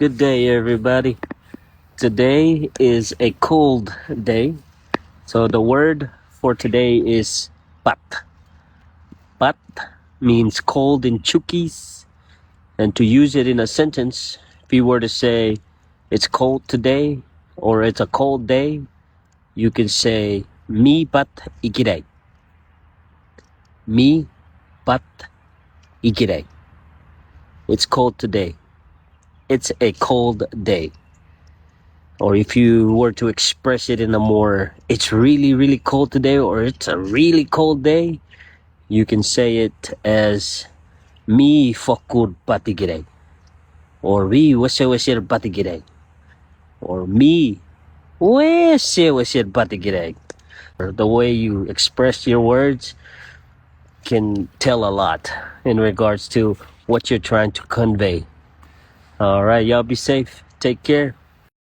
Good day, everybody. Today is a cold day. So the word for today is pat. Pat means cold in Chukis. And to use it in a sentence, if you were to say it's cold today or it's a cold day, you can say mi pat ikirai. Mi pat ikirai. It's cold today. It's a cold day. Or if you were to express it in a more, it's really, really cold today, or it's a really cold day, you can say it as mi fokur patigire, or mi wasir patigire, or mi wasir patigire. The way you express your words can tell a lot in regards to what you're trying to convey. All right, y'all be safe. Take care.